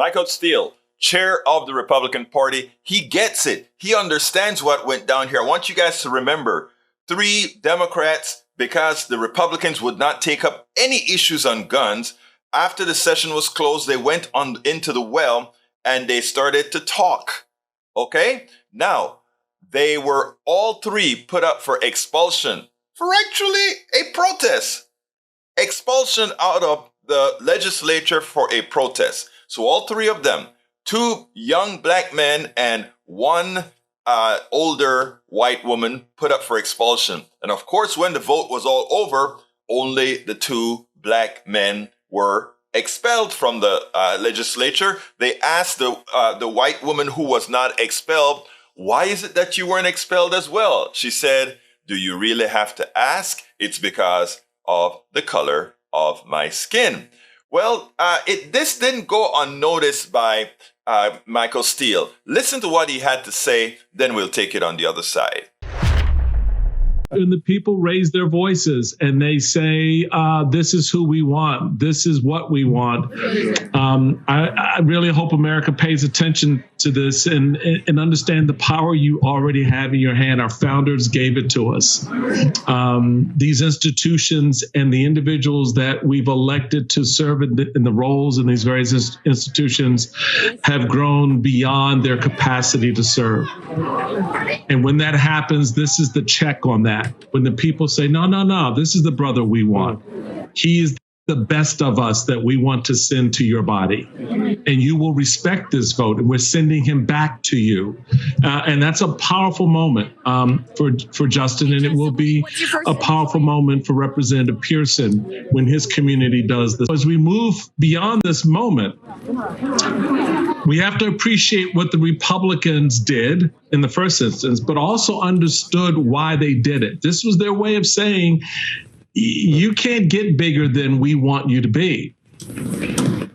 Michael Steele, chair of the Republican Party, he gets it. He understands what went down here. I want you guys to remember 3 Democrats, because the Republicans would not take up any issues on guns. After the session was closed, they went on into the well and they started to talk. Okay? Now, they were all 3 put up for expulsion for actually a protest. Expulsion out of the legislature for a protest. So all 3 of them, 2 young black men and 1 older white woman, put up for expulsion. And of course, when the vote was all over, only the 2 black men were expelled from the legislature. They asked the white woman who was not expelled, "Why is it that you weren't expelled as well?" She said, "Do you really have to ask? It's because of the color of my skin." Well, this didn't go unnoticed by Michael Steele. Listen to what he had to say, then we'll take it on the other side. And the people raise their voices and they say, this is who we want. This is what we want. I really hope America pays attention to this and understand the power you already have in your hand. Our founders gave it to us. These institutions and the individuals that we've elected to serve in the roles in these various institutions have grown beyond their capacity to serve. And when that happens, this is the check on that. When the people say, no, this is the brother we want. He is the best of us that we want to send to your body. And you will respect this vote. And we're sending him back to you. And that's a powerful moment for Justin. And it will be a powerful moment for Representative Pearson when his community does this. As we move beyond this moment, we have to appreciate what the Republicans did in the first instance, but also understood why they did it. This was their way of saying, you can't get bigger than we want you to be.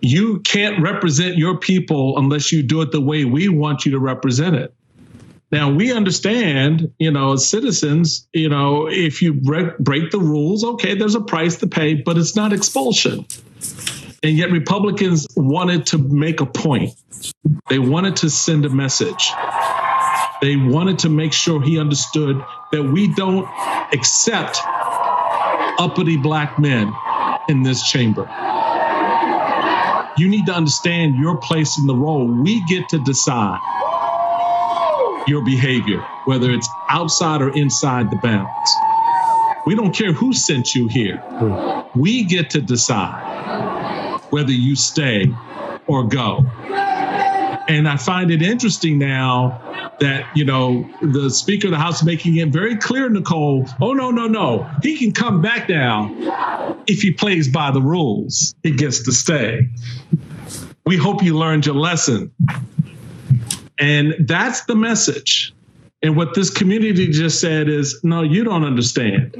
You can't represent your people unless you do it the way we want you to represent it. Now, we understand, as citizens, if you break the rules, okay, there's a price to pay, but it's not expulsion. And yet Republicans wanted to make a point. They wanted to send a message. They wanted to make sure he understood that we don't accept uppity black men in this chamber. You need to understand your place in the role. We get to decide your behavior, whether it's outside or inside the bounds. We don't care who sent you here. We get to decide whether you stay or go. And I find it interesting now that, the Speaker of the House is making it very clear, Nicole, oh, no. He can come back now if he plays by the rules. He gets to stay. We hope you learned your lesson. And that's the message. And what this community just said is, no, you don't understand.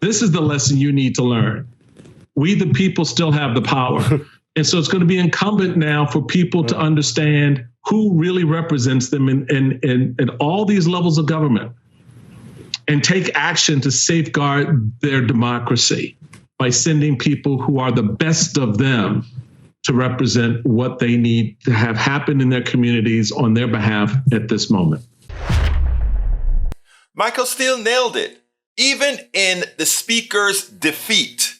This is the lesson you need to learn. We, the people, still have the power. And so it's going to be incumbent now for people to understand who really represents them in all these levels of government and take action to safeguard their democracy by sending people who are the best of them to represent what they need to have happen in their communities on their behalf at this moment. Michael Steele nailed it. Even in the Speaker's defeat,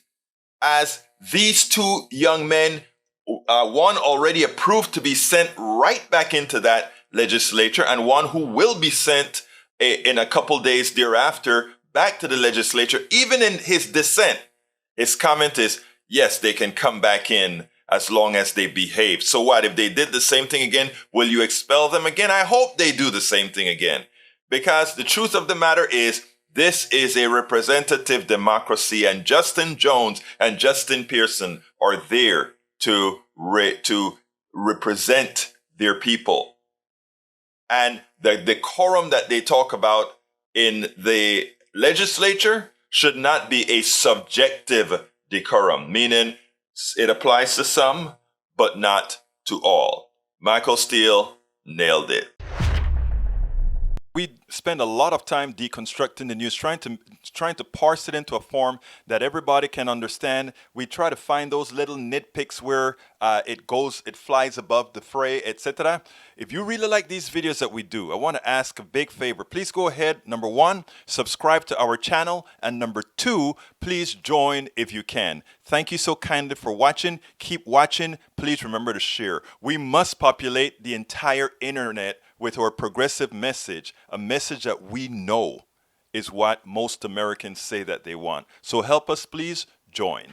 as these 2 young men, one already approved to be sent right back into that legislature, and one who will be sent in a couple days thereafter back to the legislature. Even in his dissent, his comment is, yes, they can come back in as long as they behave. So what, if they did the same thing again, will you expel them again? I hope they do the same thing again. Because the truth of the matter is, this is a representative democracy, and Justin Jones and Justin Pearson are there to represent their people. And the decorum that they talk about in the legislature should not be a subjective decorum, meaning it applies to some, but not to all. Michael Steele nailed it. We spend a lot of time deconstructing the news, trying to parse it into a form that everybody can understand. We try to find those little nitpicks where it flies above the fray, etc. If you really like these videos that we do, I want to ask a big favor. Please go ahead, number one, subscribe to our channel, and number two, please join if you can. Thank you so kindly for watching. Keep watching. Please remember to share. We must populate the entire internet with our progressive message, a message that we know is what most Americans say that they want. So help us, please join.